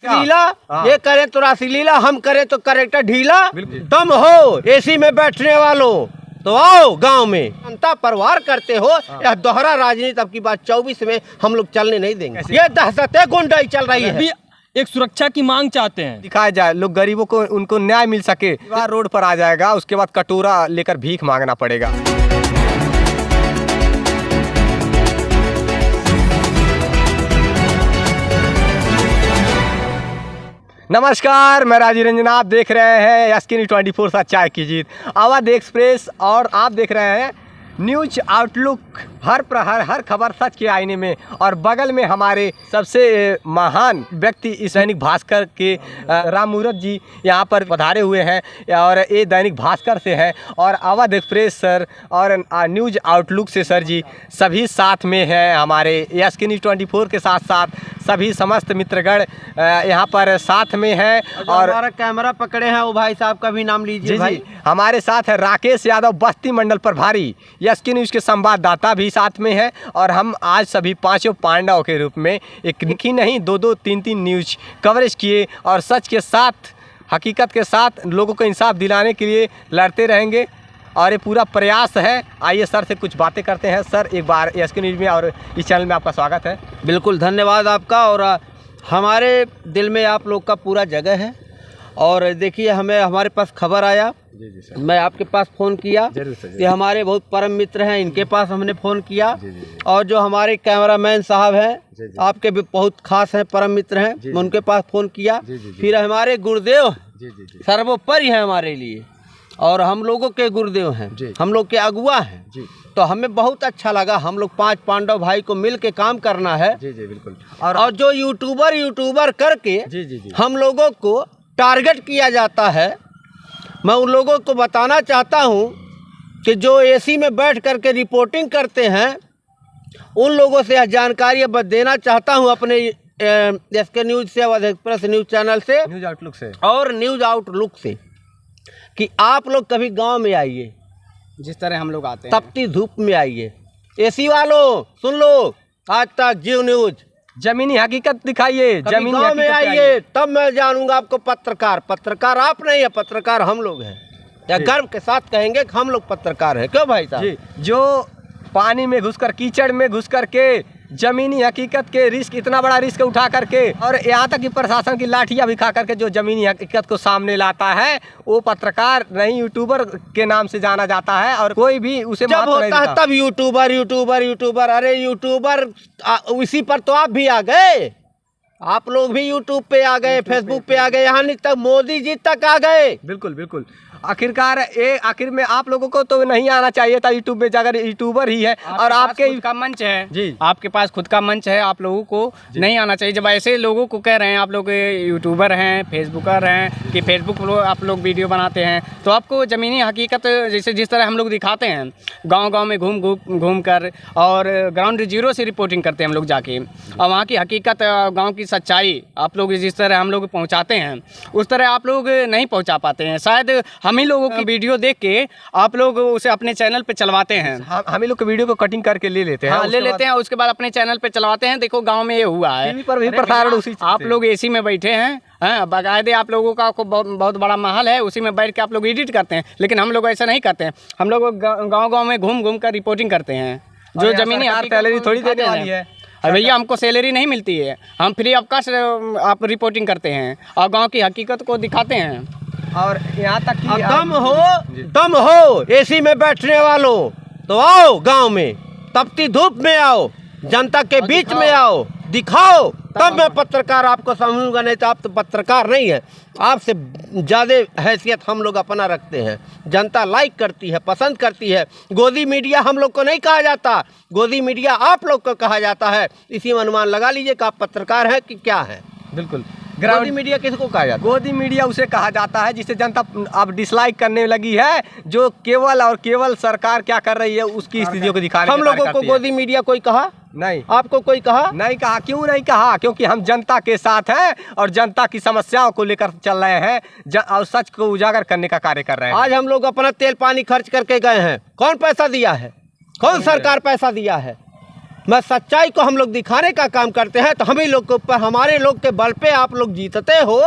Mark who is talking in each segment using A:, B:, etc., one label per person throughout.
A: लीला ये करे तो रासलीला, हम करे तो करेक्टर ढीला। दम हो एसी में बैठने वालों तो आओ गांव में जनता परवार करते हो। यह दोहरा राजनीति अब की बात 24 में हम लोग चलने नहीं देंगे। ये दहशत गुंडाई चल रही है।
B: एक सुरक्षा की मांग चाहते हैं,
C: दिखाया जाए, लोग गरीबों को उनको न्याय मिल सके। रोड पर आ जाएगा, उसके बाद कटोरा लेकर भीख मांगना पड़ेगा। नमस्कार, मैं राजीव रंजन, आप देख रहे हैं SK 24 चाय की जीत, अवध एक्सप्रेस, और आप देख रहे हैं न्यूज आउटलुक। हर प्रहर हर खबर सच के आईने में। और बगल में हमारे सबसे महान व्यक्ति इस दैनिक भास्कर के राम मूरत जी यहाँ पर पधारे हुए हैं, और ये दैनिक भास्कर से हैं, और अवध एक्सप्रेस सर और न्यूज आउटलुक से सर जी सभी साथ में हैं। हमारे SK 24 के साथ साथ सभी समस्त मित्रगण यहाँ पर साथ में हैं। और
A: हमारा कैमरा पकड़े हैं वो भाई साहब का भी नाम लीजिए भाई।
C: हमारे साथ है राकेश यादव, बस्ती मंडल प्रभारी, SK न्यूज़ के संवाददाता भी साथ में है। और हम आज सभी पांचों पांडवों के रूप में एक ही नहीं, दो 3 न्यूज कवरेज किए, और सच के साथ हकीकत के साथ लोगों को इंसाफ दिलाने के लिए लड़ते रहेंगे, और ये पूरा प्रयास है। आइए सर से कुछ बातें करते हैं। सर, एक बार SK न्यूज़ में और इस चैनल में आपका स्वागत है।
A: बिल्कुल, धन्यवाद आपका। और हमारे दिल में आप लोग का पूरा जगह है। और देखिए, हमारे पास खबर आया,
C: जी सर।
A: मैं आपके पास फ़ोन किया।
C: जरूर सर।
A: ये हमारे बहुत परम मित्र हैं, इनके पास हमने फ़ोन किया। और जो हमारे कैमरामैन साहब हैं, आपके भी बहुत खास हैं, परम मित्र हैं, मैं उनके पास फ़ोन किया। फिर हमारे गुरुदेव सर्वोपरि हैं हमारे लिए, और हम लोगों के गुरुदेव हैं, हम लोग के अगुआ हैं। तो हमें बहुत अच्छा लगा, हम लोग 5 पांडव भाई को मिल के काम करना है।
C: बिल्कुल।
A: और जो यूट्यूबर करके हम लोगों को टारगेट किया जाता है, मैं उन लोगों को बताना चाहता हूं कि जो एसी में बैठ करके रिपोर्टिंग करते हैं, उन लोगों से यह जानकारी अब देना चाहता हूं अपने SK न्यूज़ से, अवध एक्सप्रेस न्यूज़ चैनल से,
C: न्यूज आउटलुक से
A: और न्यूज़ आउटलुक से, कि आप लोग कभी गांव में आइए,
B: जिस तरह हम लोग आते हैं,
A: तपती धूप में आइए। एसी वालों सुन लो, आज तक जियो न्यूज़,
C: जमीनी हकीकत दिखाइए,
A: जमीनी गांव में आइए, तब मैं जानूंगा आपको पत्रकार आप नहीं है, पत्रकार हम लोग हैं। या गर्व के साथ कहेंगे कि हम लोग पत्रकार हैं। क्यों भाई साहब?
C: जो पानी में घुसकर, कीचड़ में घुस करके जमीनी हकीकत के रिस्क, इतना बड़ा रिस्क उठा करके, और यहाँ तक कि प्रशासन की लाठियाँ भी खा करके जो जमीनी हकीकत को सामने लाता है, वो पत्रकार नहीं, यूट्यूबर के नाम से जाना जाता है। और कोई भी उसे
A: जब होता है तब यूट्यूबर। अरे यूट्यूबर इसी पर तो आप भी आ गए, आप लोग भी यूट्यूब पे आ गए, फेसबुक पे आ गए, यहाँ तक मोदी जी तक आ गए।
C: बिल्कुल। आखिर में आप लोगों को तो नहीं आना चाहिए था यूट्यूब में, अगर यूट्यूबर ही है और आपके
B: खुद का मंच है
C: जी,
B: आपके पास खुद का मंच है, आप लोगों को नहीं आना चाहिए। जब ऐसे लोगों को कह रहे हैं आप लोग यूट्यूबर हैं, फेसबुकर हैं, कि फेसबुक आप लोग वीडियो बनाते हैं, तो आपको ज़मीनी हकीकत जैसे जिस तरह हम लोग दिखाते हैं, गांव में घूम कर, और ग्राउंड जीरो से रिपोर्टिंग करते हैं हम लोग जाके, और वहाँ की हकीकत, गाँव की सच्चाई आप लोग जिस तरह हम लोग पहुँचाते हैं, उस तरह आप लोग नहीं पहुँचा पाते हैं। शायद हम ही लोगों की वीडियो देख के आप लोग उसे अपने चैनल पे चलवाते हैं,
C: हम ही लोग वीडियो को कटिंग करके ले लेते हैं।
B: हाँ, ले लेते हैं, उसके बाद अपने चैनल पे चलवाते हैं। देखो गांव में ये हुआ है,
C: टीवी पर भी प्रसारण उसी
B: आप लोग एसी में बैठे हैं, बाकायदे आप लोगों का बहुत बड़ा महल है, उसी में बैठ के आप लोग एडिट करते हैं। लेकिन हम लोग ऐसा नहीं करते हैं, हम लोग गाँव में घूम कर रिपोर्टिंग करते हैं। जो जमीनी
C: सैलरी थोड़ी देने वाली है
B: भैया, हमको सैलरी नहीं मिलती है, हम फ्री ऑफ कॉस्ट आप रिपोर्टिंग करते हैं और गाँव की हकीकत को दिखाते हैं।
C: और यहाँ तक कि
A: दम हो एसी में बैठने वालों तो आओ गांव में, तपती धूप में आओ, जनता के बीच में आओ, दिखाओ, तब मैं पत्रकार आपको समझूंगा। नहीं तो आप तो पत्रकार नहीं है, आपसे ज़्यादा हैसियत हम लोग अपना रखते हैं। जनता लाइक करती है, पसंद करती है। गोदी मीडिया हम लोग को नहीं कहा जाता, गोदी मीडिया आप लोग को कहा जाता है। इसी में अनुमान लगा लीजिए कि आप पत्रकार हैं कि क्या है।
C: बिल्कुल।
A: गोदी मीडिया किसको कहा जाता है?
C: गोदी मीडिया उसे कहा जाता है जिसे जनता अब डिसलाइक करने लगी है, जो केवल सरकार क्या कर रही है उसकी स्थितियों को दिखाने।
A: हम लोगों को गोदी मीडिया कोई कहा
C: नहीं,
A: आपको कोई कहा
C: नहीं कहा। क्यों नहीं कहा? क्योंकि हम जनता के साथ हैं और जनता की समस्याओं को लेकर चल रहे हैं और सच को उजागर करने का कार्य कर रहे हैं।
A: आज हम लोग अपना तेल पानी खर्च करके गए हैं, कौन पैसा दिया है? कौन सरकार पैसा दिया है? मैं सच्चाई को हम लोग दिखाने का काम करते हैं, तो हम ही लोग के ऊपर, हमारे लोग के बल पे आप लोग जीतते हो,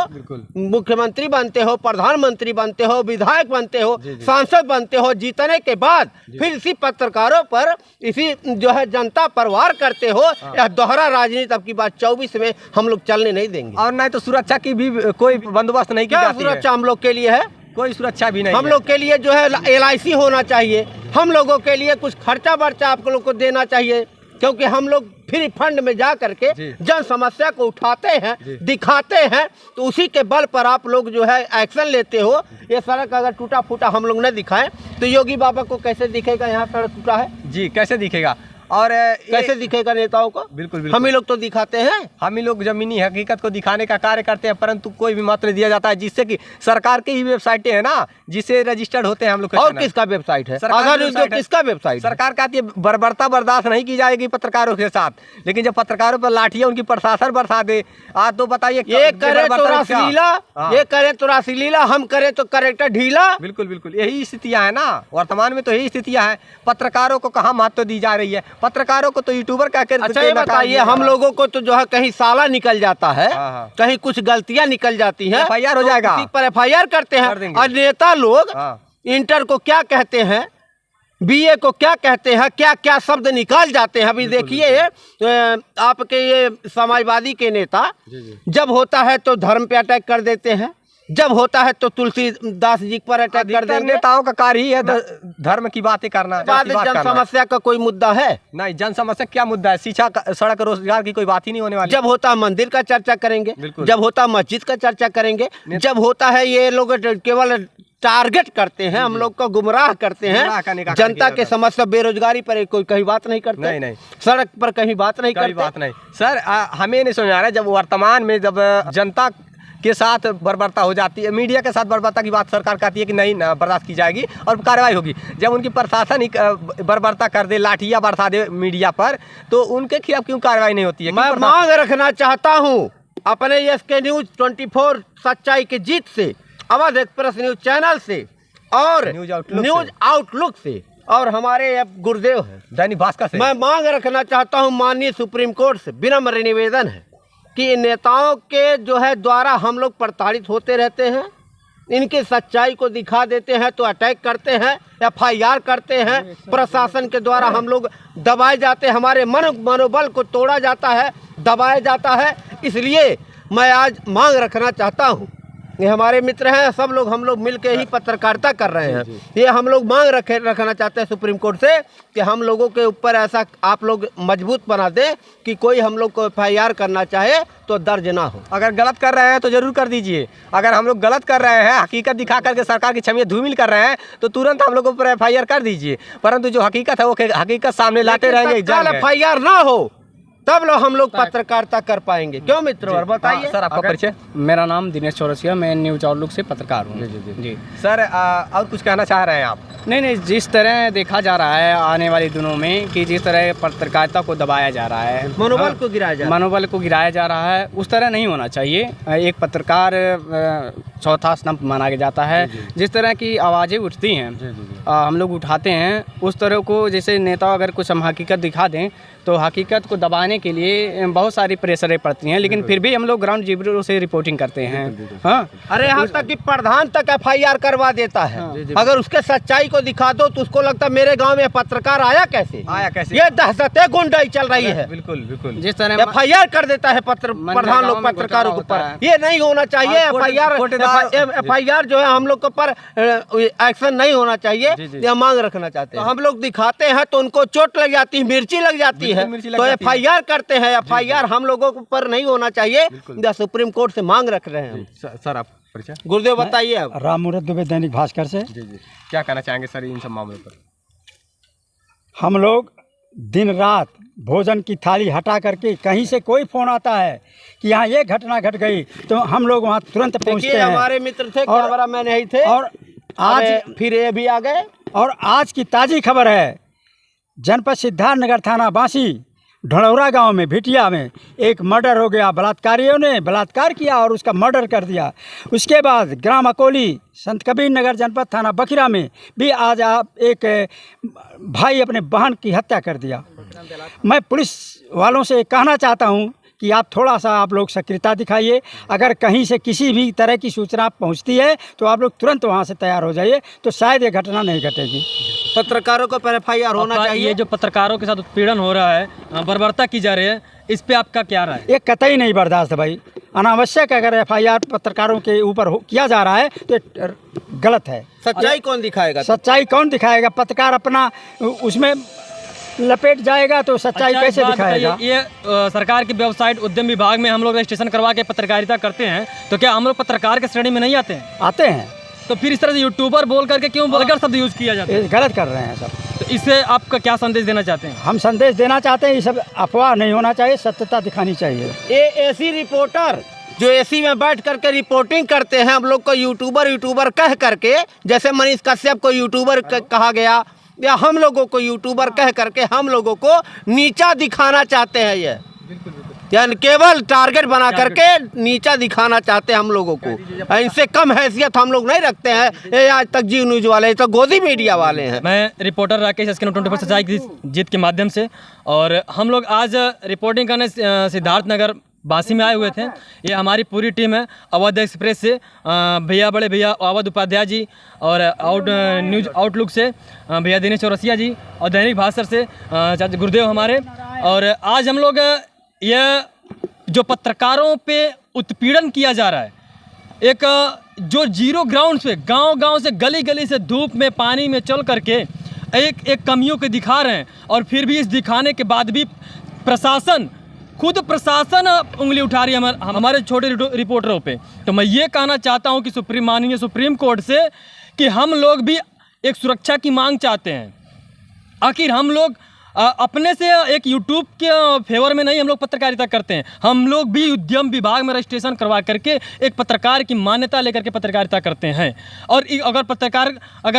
A: मुख्यमंत्री बनते हो, प्रधानमंत्री बनते हो, विधायक बनते हो, सांसद बनते हो। जीतने के बाद फिर इसी पत्रकारों पर, इसी जो है जनता पर वार करते हो। यह दोहरा राजनीति अब की बात 24 में हम लोग चलने नहीं देंगे।
C: और नहीं तो सुरक्षा की भी कोई बंदोबस्त नहीं की
A: क्या
C: जाती है?
A: सुरक्षा हम लोग के लिए है?
C: कोई सुरक्षा भी नहीं
A: हम लोग के लिए जो है LIC होना चाहिए। हम लोगों के लिए कुछ खर्चा वर्चा आप लोग को देना चाहिए, क्योंकि हम लोग फ्री फंड में जा करके जन समस्या को उठाते हैं, दिखाते हैं, तो उसी के बल पर आप लोग जो है एक्शन लेते हो। ये सड़क अगर टूटा फूटा हम लोग न दिखाएं तो योगी बाबा को कैसे दिखेगा यहाँ सड़क टूटा है?
C: जी, कैसे दिखेगा? और
A: कैसे दिखेगा नेताओं को?
C: बिल्कुल
A: हम ही लोग तो दिखाते हैं।
C: हम ही लोग जमीनी हकीकत को दिखाने का कार्य करते हैं, परंतु कोई भी मत नहीं दिया जाता है, जिससे कि सरकार की ही वेबसाइटें हैं ना, जिससे रजिस्टर्ड होते हैं हम लोग।
A: और किसका वेबसाइट है? अगर उनको किसका वेबसाइट?
C: सरकार कहती है बर्बरता बर्दाश्त नहीं की जाएगी पत्रकारों के साथ, लेकिन जब पत्रकारों पर लाठियां उनकी प्रशासन बरसा दे, आज तो बताइए,
A: ये करे तो रासलीला, ये करे तो रासलीला, हम करे तो करेक्टर ढीला।
C: बिल्कुल बिल्कुल, यही स्थितियां है ना वर्तमान में, तो यही स्थितियां हैं। पत्रकारों को कहाँ महत्व दी जा रही है? पत्रकारों को तो यूट्यूबर कहकर।
A: अच्छा ये बताइए, हम लोगों को तो जो है कहीं साला निकल जाता है, कहीं कुछ गलतियां निकल जाती हैं,
C: FIR हो जाएगा,
A: उसी पर FIR करते हैं। और नेता लोग इंटर को क्या कहते हैं, BA को क्या कहते हैं, क्या क्या शब्द निकाल जाते हैं। अभी देखिए आपके ये समाजवादी के नेता, जब होता है तो धर्म पे अटैक कर देते हैं, जब होता है तो तुलसीदास जी पर अटैक कर देंगे।
C: नेताओं का कार्य ही है धर्म की बातें करना।
A: जन समस्या का कोई मुद्दा है?
C: नहीं, जन समस्या क्या मुद्दा है? शिक्षा, सड़क, रोजगार की कोई बात ही नहीं होने वाली।
A: जब होता है मंदिर का चर्चा करेंगे, जब होता है मस्जिद का चर्चा करेंगे, जब होता है ये लोग केवल टारगेट करते हैं, हम लोग को गुमराह करते हैं। जनता के समस्या, बेरोजगारी पर कोई कहीं बात नहीं करते, नहीं सड़क पर कहीं बात नहीं करते।
C: सर हमें नहीं समझ आ रहा है, जब वर्तमान में जब जनता के साथ बर्बरता हो जाती है, मीडिया के साथ बर्बरता की बात सरकार कहती है कि नहीं बर्दाश्त की जाएगी और कार्रवाई होगी, जब उनकी प्रशासन ही बर्बरता कर दे, लाठियां बरसा दे मीडिया पर, तो उनके खिलाफ क्यों कार्रवाई नहीं होती है?
A: मैं मांग रखना चाहता हूं अपने SK न्यूज 24 सच्चाई की जीत से, अवध एक्सप्रेस न्यूज चैनल से और न्यूज आउटलुक से, और हमारे गुरुदेव है
C: दैनिक भास्कर से। मैं
A: मांग रखना चाहता हूं माननीय सुप्रीम कोर्ट से, विनम्र निवेदन है कि नेताओं के जो है द्वारा हम लोग प्रताड़ित होते रहते हैं, इनके सच्चाई को दिखा देते हैं तो अटैक करते हैं, FIR करते हैं, प्रशासन के द्वारा हम लोग दबाए जाते हैं, हमारे मनोबल को तोड़ा जाता है, दबाया जाता है। इसलिए मैं आज मांग रखना चाहता हूँ, ये हमारे मित्र हैं, सब लोग हम लोग मिल के ही पत्रकारिता कर रहे हैं, ये हम लोग मांग रखना चाहते हैं सुप्रीम कोर्ट से कि हम लोगों के ऊपर ऐसा आप लोग मजबूत बना दें कि कोई हम लोग को FIR करना चाहे तो दर्ज ना हो।
C: अगर गलत कर रहे हैं तो जरूर कर दीजिए, अगर हम लोग गलत कर रहे हैं, हकीकत दिखा करके सरकार की छवियां धूमिल कर रहे हैं, तो तुरंत हम लोगों पर FIR कर दीजिए। परंतु जो हकीकत है वो हकीकत सामने लाते रहेंगे।
A: FIR ना हो तब लोग हम लोग पत्रकारिता कर पाएंगे। क्यों मित्र, और बताइए।
C: सर आपका परिचय?
B: मेरा नाम दिनेश चौरसिया, मैं न्यूज आउटलुक से पत्रकार हूँ। जी
C: सर और कुछ कहना चाह रहे हैं आप?
B: नहीं, जिस तरह देखा जा रहा है आने वाले दिनों में कि जिस तरह पत्रकारिता को दबाया जा रहा है,
A: मनोबल को गिराया जा रहा है, उस तरह नहीं होना चाहिए। एक पत्रकार चौथा स्तंभ माना जाता है। जिस तरह की आवाज़ें उठती हैं, हम लोग उठाते हैं, उस तरह को जैसे नेता अगर कुछ हम हकीकत दिखा दें तो हकीकत को दबाने के लिए बहुत सारी प्रेशरें पड़ती हैं, लेकिन फिर भी हम लोग ग्राउंड जीरो से रिपोर्टिंग करते हैं। हाँ, अरे यहाँ तक कि प्रधान तक FIR करवा देता है। अगर उसके सच्चाई को दिखा दो तो उसको लगता है मेरे गांव में पत्रकार आया कैसे? ये दहशतें गुंडाई चल रही है।
C: बिल्कुल बिल्कुल,
B: जिस तरह
A: FIR कर देता है प्रधान लोग पत्रकारों के ऊपर, ये नहीं होना चाहिए। FIR जो है हम लोग के ऊपर एक्शन नहीं होना चाहिए, यह मांग रखना चाहते हैं। हम लोग दिखाते हैं तो उनको चोट लग जाती है, मिर्ची लग जाती है, तो FIR करते हैं। FIR हम लोगों के ऊपर नहीं होना चाहिए, सुप्रीम कोर्ट से मांग रख रहे हैं।
C: सर आप परिचय?
A: गुरुदेव बताइए। अब
D: राम मुहूर्त दुबे, दैनिक भास्कर से।
C: जी, क्या कहना चाहेंगे सर इन सब मामलों पर?
D: हम लोग दिन रात भोजन की थाली हटा करके, कहीं से कोई फोन आता है कि यहाँ ये घटना घट गई, तो हम लोग वहाँ तुरंत पहुँचते हैं।
A: हमारे मित्र थे, कैमरा मैन यही थे,
D: और आज
A: फिर ये भी आ गए।
D: और आज की ताज़ी खबर है, जनपद सिद्धार्थनगर थाना बांसी ढड़ौरा गांव में भिटिया में एक मर्डर हो गया। बलात्कारियों ने बलात्कार किया और उसका मर्डर कर दिया। उसके बाद ग्राम अकोली संत कबीर नगर जनपद थाना बखिरा में भी आज आप एक भाई अपने बहन की हत्या कर दिया। मैं पुलिस वालों से कहना चाहता हूँ कि आप थोड़ा सा आप लोग सक्रियता दिखाइए। अगर कहीं से किसी भी तरह की सूचना पहुँचती है तो आप लोग तुरंत वहाँ से तैयार हो जाइए, तो शायद ये घटना नहीं घटेगी।
A: पत्रकारों को पर FIR होना चाहिए।
E: ये जो पत्रकारों के साथ उत्पीड़न हो रहा है, बर्बरता की जा रही है, इस पे आपका क्या राय है?
D: ये कतई नहीं बर्दाश्त है भाई। अनावश्यक अगर FIR पत्रकारों के ऊपर किया जा रहा है तो ये गलत है।
A: सच्चाई कौन दिखाएगा?
D: सच्चाई कौन दिखाएगा? पत्रकार अपना उसमें लपेट जाएगा तो सच्चाई कैसे
E: एक बात
D: दिखाएगा?
E: बताइए, ये सरकार की वेबसाइट उद्यम विभाग में हम लोग रजिस्ट्रेशन करवा के पत्रकारिता करते हैं, तो क्या हम लोग पत्रकार के श्रेणी में नहीं आते हैं?
D: आते हैं।
E: तो फिर इस तरह से यूट्यूबर बोल करके क्यों वल्गर शब्द यूज किया जाता है?
D: ये गलत कर रहे हैं सब।
E: तो इससे आपका क्या संदेश देना चाहते हैं?
D: हम संदेश देना चाहते हैं, ये सब अफवाह नहीं होना चाहिए, सत्यता दिखानी चाहिए।
A: ये AC रिपोर्टर जो AC में बैठ करके रिपोर्टिंग करते हैं, हम लोग को यूट्यूबर कह करके, जैसे मनीष कश्यप को यूट्यूबर कहा गया, या हम लोगों को यूट्यूबर कह करके हम लोगों को नीचा दिखाना चाहते हैं। ये यानी केवल टारगेट बना करके नीचा दिखाना चाहते हैं हम लोगों को। इनसे कम हैसियत हम लोग नहीं रखते हैं। ये आज तक जी न्यूज वाले, ये तो गोदी मीडिया वाले हैं।
E: मैं रिपोर्टर राकेश SK24 सच्चाई की जीत के माध्यम से, और हम लोग आज रिपोर्टिंग करने सिद्धार्थ नगर बासी में आए हुए थे। ये हमारी पूरी टीम है, अवध एक्सप्रेस से भैया, बड़े भैया अवध उपाध्याय जी, और न्यूज आउटलुक से भैया दिनेश चौरसिया जी, और दैनिक भास्कर से चाचा गुरुदेव हमारे। और आज हम लोग ये जो पत्रकारों पे उत्पीड़न किया जा रहा है, एक जो जीरो ग्राउंड पे गांव से गली गली से धूप में पानी में चल करके एक कमियों के दिखा रहे हैं, और फिर भी इस दिखाने के बाद भी खुद प्रशासन उंगली उठा रही है हमारे छोटे रिपोर्टरों पे। तो मैं ये कहना चाहता हूँ कि माननीय सुप्रीम कोर्ट से कि हम लोग भी एक सुरक्षा की मांग चाहते हैं। आखिर हम लोग अपने से एक यूट्यूब के फेवर में नहीं हम लोग पत्रकारिता करते हैं, हम लोग भी उद्यम विभाग में रजिस्ट्रेशन करवा करके एक पत्रकार की मान्यता लेकर के पत्रकारिता करते हैं। और अगर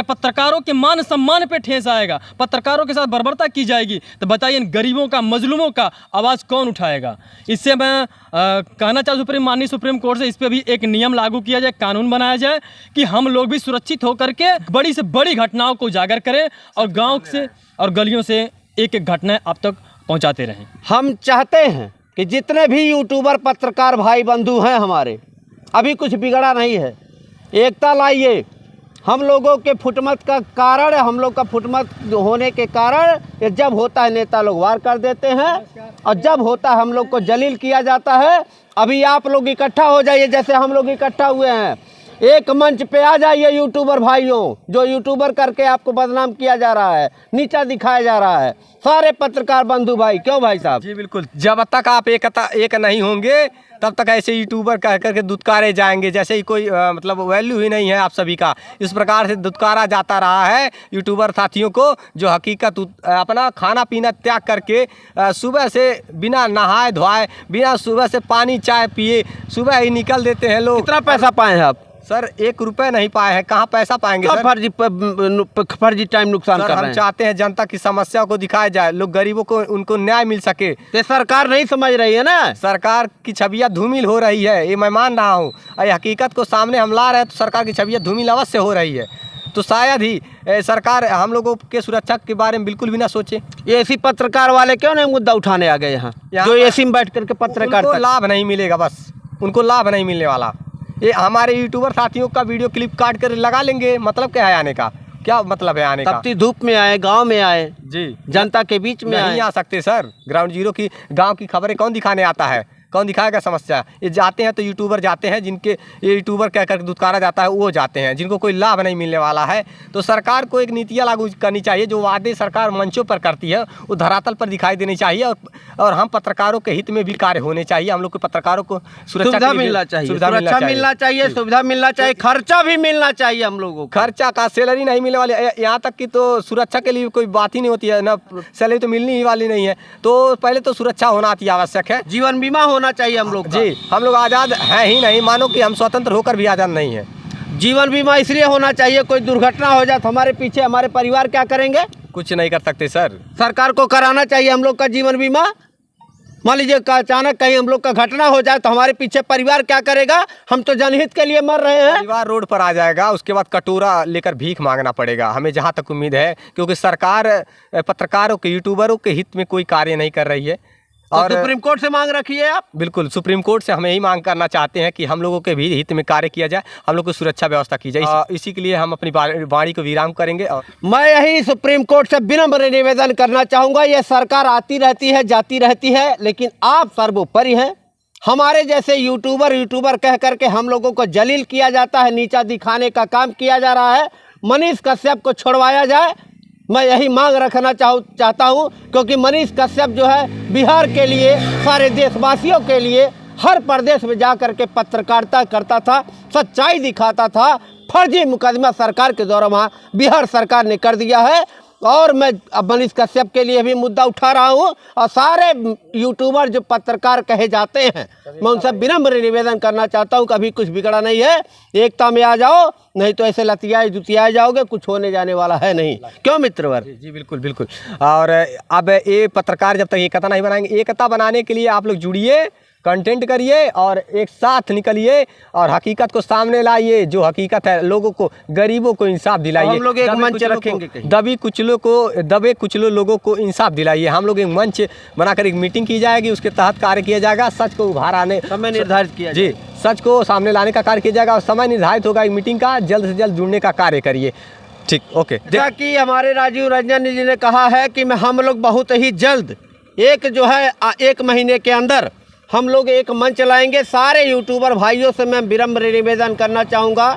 E: पत्रकारों के मान सम्मान पे ठेस आएगा, पत्रकारों के साथ बर्बरता की जाएगी, तो बताइए गरीबों का, मजलूमों का आवाज़ कौन उठाएगा? इससे मैं कहना चाहूँ माननीय सुप्रीम कोर्ट से, इस पर भी एक नियम लागू किया जाए, कानून बनाया जाए कि हम लोग भी सुरक्षित होकर के बड़ी से बड़ी घटनाओं को उजागर करें और गाँव से और गलियों से एक एक घटना आप तक पहुंचाते रहें।
A: हम चाहते हैं कि जितने भी यूट्यूबर पत्रकार भाई बंधु हैं हमारे, अभी कुछ बिगड़ा नहीं है, एकता लाइए। हम लोगों के फुटमत का कारण, हम लोग का फुटमत होने के कारण ये जब होता है नेता लोग वार कर देते हैं, और जब होता है हम लोग को जलील किया जाता है। अभी आप लोग इकट्ठा हो जाइए, जैसे हम लोग इकट्ठा हुए हैं, एक मंच पे आ जाइए यूट्यूबर भाइयों, जो यूट्यूबर करके आपको बदनाम किया जा रहा है, नीचा दिखाया जा रहा है, सारे पत्रकार बंधु भाई। क्यों भाई साहब?
C: जी बिल्कुल, जब तक आप एक नहीं होंगे तब तक ऐसे यूट्यूबर कह करके दुत्कारे जाएंगे, जैसे ही कोई मतलब वैल्यू ही नहीं है आप सभी का। इस प्रकार से दुत्कारा जाता रहा है यूट्यूबर साथियों को, जो हकीकत अपना खाना पीना त्याग करके सुबह से बिना नहाए धोए, बिना सुबह से पानी चाय पिए सुबह ही निकल देते हैं लोग।
A: कितना पैसा पाए हैं आप?
C: सर 1 रुपये नहीं पाए हैं, कहाँ पैसा पाएंगे सर?
A: फर्जी टाइम नुकसान कर रहे हैं।
C: हम चाहते हैं जनता की समस्या को दिखाया जाए, लोग गरीबों को उनको न्याय मिल सके।
A: ये सरकार नहीं समझ रही है ना,
C: सरकार की छवियाँ धूमिल हो रही है, ये मैं मान रहा हूँ। ये हकीकत को सामने हम ला रहे हैं तो सरकार की छवियाँ धूमिल अवश्य हो रही है। तो शायद ही सरकार हम लोगों के सुरक्षा के बारे में बिल्कुल भी ना सोचे।
A: ये ऐसी पत्रकार वाले क्यों नहीं मुद्दा उठाने आ गए यहाँ, जो AC में बैठ करके पत्रकार?
C: उनको लाभ नहीं मिलेगा, बस उनको लाभ नहीं मिलने वाला। ये हमारे यूट्यूबर साथियों का वीडियो क्लिप काट कर लगा लेंगे, मतलब क्या है आने का? क्या मतलब है आने का?
A: तपती धूप में आए, गांव में आए,
C: जी
A: जनता के बीच में
C: नहीं आ सकते सर। ग्राउंड जीरो की गांव की खबरें कौन दिखाने आता है? कौन दिखाएगा समस्या? ये जाते हैं तो यूट्यूबर जाते हैं, जिनके ये यूट्यूबर कह कर दुत्कारा जाता है वो जाते हैं, जिनको कोई लाभ नहीं मिलने वाला है। तो सरकार को एक नीतियाँ लागू करनी चाहिए, जो वादे सरकार मंचों पर करती है वो धरातल पर दिखाई देनी चाहिए, और हम पत्रकारों के हित में भी कार्य होने चाहिए। हम लोग को पत्रकारों को सुरक्षा
A: मिलना चाहिए, सुविधा मिलना चाहिए, खर्चा भी मिलना चाहिए हम लोगों को।
C: खर्चा का सैलरी नहीं मिलने वाली, यहाँ तक कि तो सुरक्षा के लिए कोई बात ही नहीं होती है ना, सैलरी तो मिलनी ही वाली नहीं है। तो पहले तो सुरक्षा होना अति आवश्यक है,
A: जीवन बीमा होना चाहिए हम लोग।
C: जी हम लोग आज़ाद हैं ही नहीं, मानो कि हम स्वतंत्र होकर भी आज़ाद नहीं है।
A: जीवन बीमा इसलिए होना चाहिए, कोई दुर्घटना हो जाए तो हमारे पीछे हमारे परिवार क्या करेंगे?
C: कुछ नहीं कर सकते सर।
A: सरकार को कराना चाहिए हम लोग का जीवन बीमा। मान लीजिए का अचानक कहीं हम लोग का घटना हो जाए तो हमारे पीछे परिवार क्या करेगा? हम तो जनहित के लिए मर रहे हैं।
C: परिवार रोड पर आ जाएगा, उसके बाद कटोरा लेकर भीख मांगना पड़ेगा, हमें जहाँ तक उम्मीद है, क्योंकि सरकार पत्रकारों के, यूट्यूबरों के हित में कोई कार्य नहीं कर रही है।
A: और सुप्रीम कोर्ट से मांग रखी है आप?
C: बिल्कुल, सुप्रीम कोर्ट से हमें यही मांग करना चाहते हैं कि हम लोगों के भी हित में कार्य किया जाए, हम लोग को सुरक्षा व्यवस्था की जाए। इसी के लिए हम अपनी वाणी को विराम करेंगे। और
A: मैं यही सुप्रीम कोर्ट से विनम्र निवेदन करना चाहूँगा, ये सरकार आती रहती है, जाती रहती है, लेकिन आप सर्वोपरि हैं। हमारे जैसे यूट्यूबर कह करके हम लोगों को जलील किया जाता है, नीचा दिखाने का काम किया जा रहा है। मनीष कश्यप को छुड़वाया जाए, मैं यही मांग रखना चाहता हूँ, क्योंकि मनीष कश्यप जो है बिहार के लिए, सारे देशवासियों के लिए हर प्रदेश में जा कर के पत्रकारिता करता था, सच्चाई दिखाता था। फर्जी मुकदमा सरकार के द्वारा वहाँ बिहार सरकार ने कर दिया है। और मैं अब मनीष कश्यप के लिए भी मुद्दा उठा रहा हूँ, और सारे यूट्यूबर जो पत्रकार कहे जाते हैं, मैं उनसे विनम्र निवेदन करना चाहता हूँ, कभी कुछ बिगड़ा नहीं है, एकता में आ जाओ, नहीं तो ऐसे लतियाए जुतियाए जाओगे, कुछ होने जाने वाला है नहीं। क्यों मित्रवर?
C: जी बिल्कुल बिल्कुल। और अब ये पत्रकार जब तक एकता नहीं बनाएंगे, एकता बनाने के लिए आप लोग जुड़िए, कंटेंट करिए और एक साथ निकलिए और हकीकत को सामने लाइए। जो हकीकत है, लोगों को, गरीबों को इंसाफ दिलाइए।
A: हम लोग एक मंच रखेंगे,
C: दबे कुचलों लोगों को इंसाफ दिलाइए। हम लोग एक मंच बनाकर एक मीटिंग की जाएगी, उसके तहत कार्य किया जाएगा। सच को उभार आने,
A: समय निर्धारित किया
C: जी, सच को सामने लाने का कार्य किया जाएगा और समय निर्धारित होगा एक मीटिंग का। जल्द से जल्द जुड़ने का कार्य करिए। ठीक, ओके।
A: जैसा कि हमारे राजीव रंजन जी ने कहा है कि हम लोग बहुत ही जल्द, एक महीने के अंदर हम लोग एक मंच लाएंगे। सारे यूट्यूबर भाइयों से मैं विनम्र निवेदन करना चाहूँगा,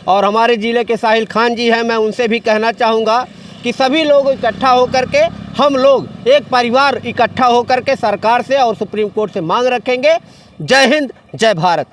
A: और हमारे ज़िले के साहिल खान जी हैं, मैं उनसे भी कहना चाहूँगा कि सभी लोग इकट्ठा होकर के, हम लोग एक परिवार इकट्ठा होकर के सरकार से और सुप्रीम कोर्ट से मांग रखेंगे। जय हिंद, जय भारत।